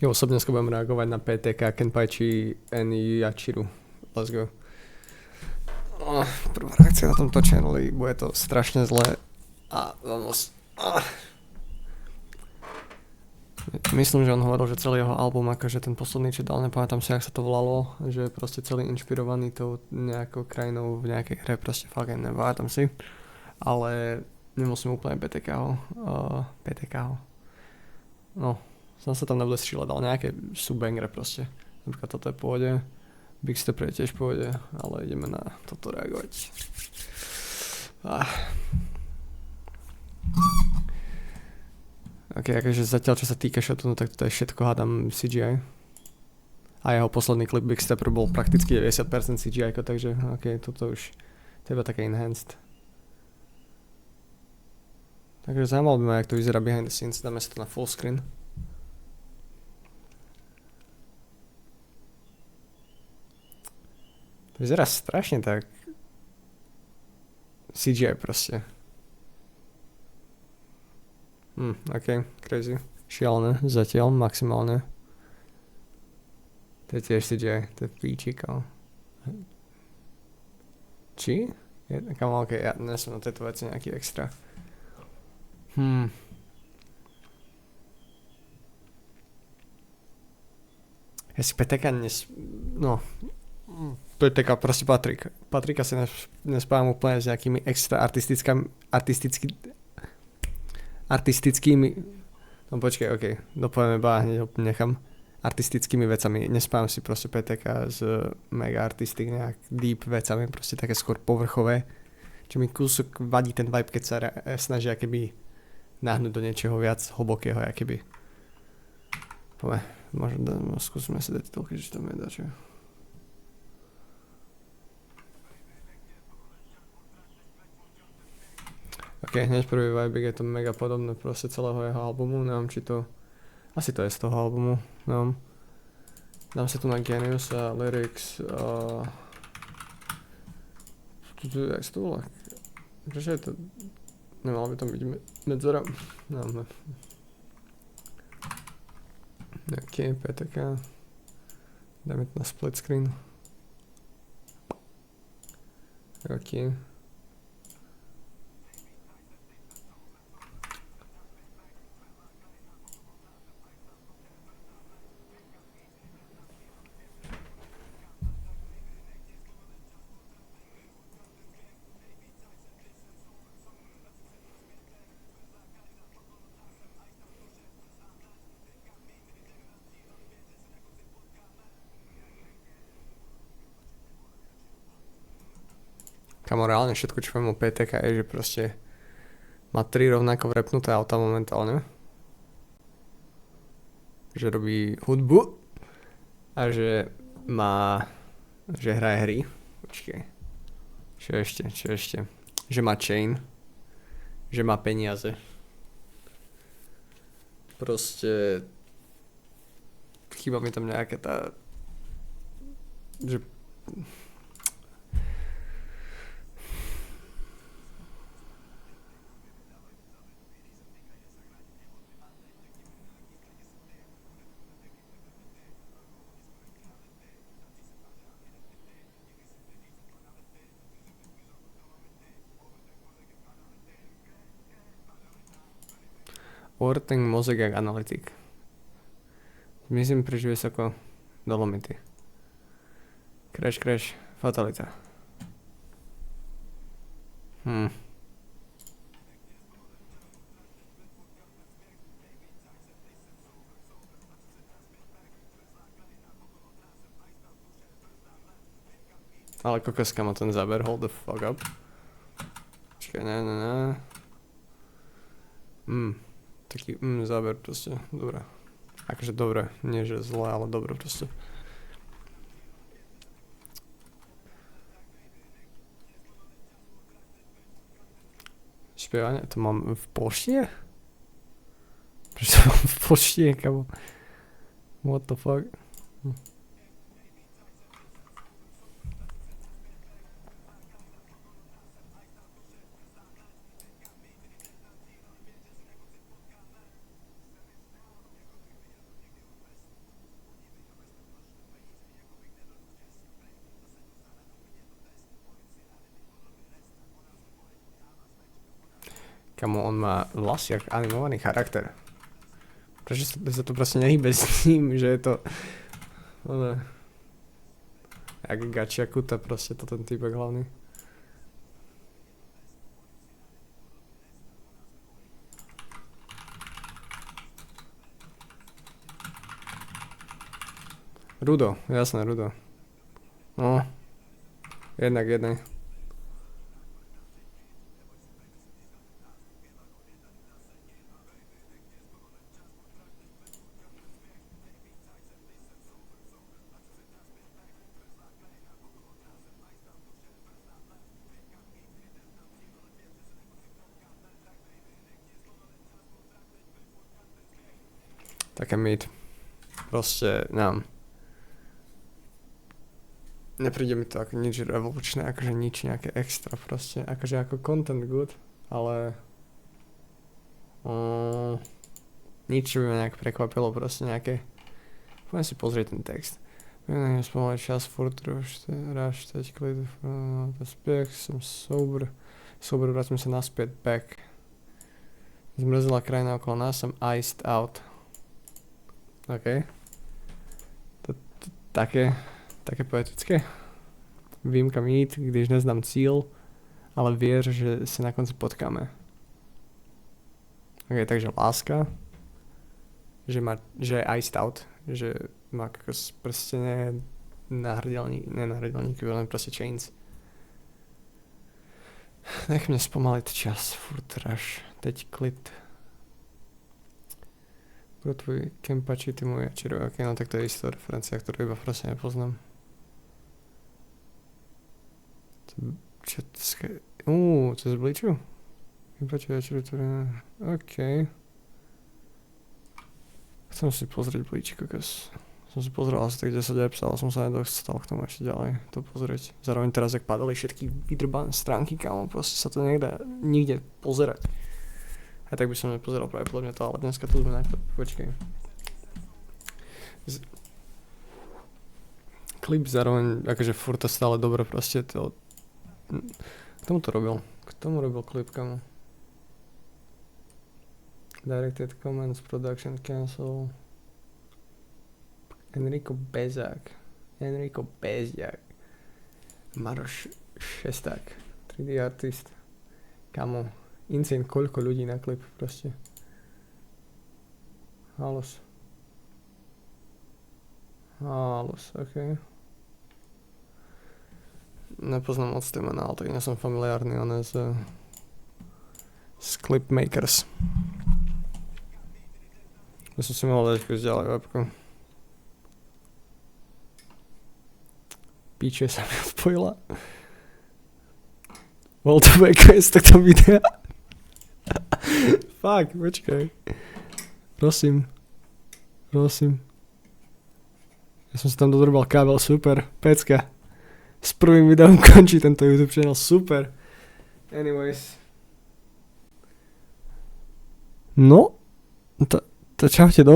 Jo, osobne dneska budem reagovať na PTK Kenpaichi N Yachiru. Let's go. Prvá reakcia na tomto channeli, bude to strašne zlé. A vamos. Myslím, že on hovoril, že celý jeho album, akože ten posledný, čo dal, nepamätám si, jak sa to volalo, že je proste celý inšpirovaný tou nejakou krajinou v nejakej hre, proste fakt nepamätám si. Ale nemusím úplne PTK-ho. No, som sa tam nebude střílet, ale nejaké sú bangre proste. Napríklad toto je pôjde, Big Step je tiež pôjde, ale ideme na toto reagovať. Ok, akože zatiaľ čo sa týka Shotunu, tak toto je všetko hádam CGI. A jeho posledný klip Big Stepper bol prakticky 90% CGI, takže ok, toto už to je také enhanced. Takže zaujímalo by ma, jak to vyzerá behind the scenes, dáme sa to na full screen. To vyzerá strašne tak CGI proste. Ok, crazy. Šialené, zatiaľ, maximálne. To je tiež CGI, to je píčik, ale... Či? Kam, ok, ja nesom na tejto veci nejaký extra. Ja si PTK PTK proste Patrika si nespávam úplne s nejakými extra artistickými, no počkaj, ok, dopovieme hneď nechám, artistickými vecami, nespávam si proste PTK s mega artistik, nejak deep vecami, proste také skôr povrchové, čo mi kúsok vadí ten vibe, keď sa snaží akoby náhnuť do niečoho viac hlbokého, akoby. Možno skúsme si dať toľko, že to mi dá, čo? Ok, hneď prvý vibe je to mega podobné proste celého jeho albumu, neviem či to... Asi to je z toho albumu, neviem. Dám sa tu na Genius a Lyrics a... Jak sa to volá? Prečo je to... Nemalo by tam byť medzera? Neviem. Ok, PTK. Dáme to na split screen. Ok. Kamo, reálne všetko, čo viem o PTK je, že proste má 3 rovnako vrepnuté auta momentálne. Že robí hudbu a že hraje hry. Počkej. Čo ešte? Že má chain. Že má peniaze. Proste chýba mi tam nejaká tá... Že... Overthink mozek jak analytik. Myslím príliš vysoko Dolomity. Crash, fatalita. Ale kokoska má ten záber, hold the fuck up. Počkaj, ne. Taký záber proste, dobré. Akože dobré, nie že zlé, ale dobré proste. Spievanie, to mám v polštine? Prečo to mám v polštine, kamo? What the fuck? Kamo, on má vlasy jak animovaný charakter. Prečo sa to proste nehybe s ním, že je to... Ono... Jak Gachiakuta proste, to ten týpek hlavný. Rudo, jasné, Rudo. No. Jednak jednej. Také mid. Proste, neviem. Nepríde mi to ako nič revolučné, akože nič nejaké extra proste, akože ako content good, ale nič, čo by ma nejak prekvapilo, proste nejaké, poďme si pozrieť ten text. Neviem spomaliť čas, furt ráš, teď klid, spiech, som sober, vracím sa naspäť, back. Zmrzla krajina okolo nás, som iced out. OK. Také poetické. Výjimka mít, když neznám cíl, ale věř, že se na konci potkáme. OK, takže láska. Že je iced out. Že má kakos prstené nenahrdelníky, len proste chains. Nech mě zpomalit čas, furt rush, teď klid. Pro tvoj kempači, ty môj Jachiro, ok, no tak to je istá referencia, ktorú iba proste nepoznám. Čo to je? To je z Bleachu? Kempači, Jachiro, ok. Chcem si pozrieť Bleach, kokos. Som si pozrel asi tak 10 eps, ale som sa nedostal k tomu ešte ďalej to pozrieť. Zároveň teraz, jak padali všetky vydrbané stránky, kámo, proste sa to nedá nikde pozerať. A tak by som nepozeral práve podľa mňa to, ale dneska tu sme najprv, počkej. Klip zároveň, akože furt to stále dobre proste to... Kto mu to robil? Kto mu robil klip, kamo? Directed comments, production cancel. Enrico Bezák. Maroš Šesták. 3D artist. Kamo. Insane, koľko ľudí na klip proste. Halos, ok. Nepoznám moc tie mená, ale tak nie som familiárny, ale z Clipmakers. Ja som si mohol dať kus ďalej webku. Píče sa mi odpojila. Bol to backquest takto videa. Fuck, počkaj. Prosím. Ja som si tam dodrbal kábel, super, pecka. S prvým videom končí tento YouTube channel, super. Anyways. No, to čaute,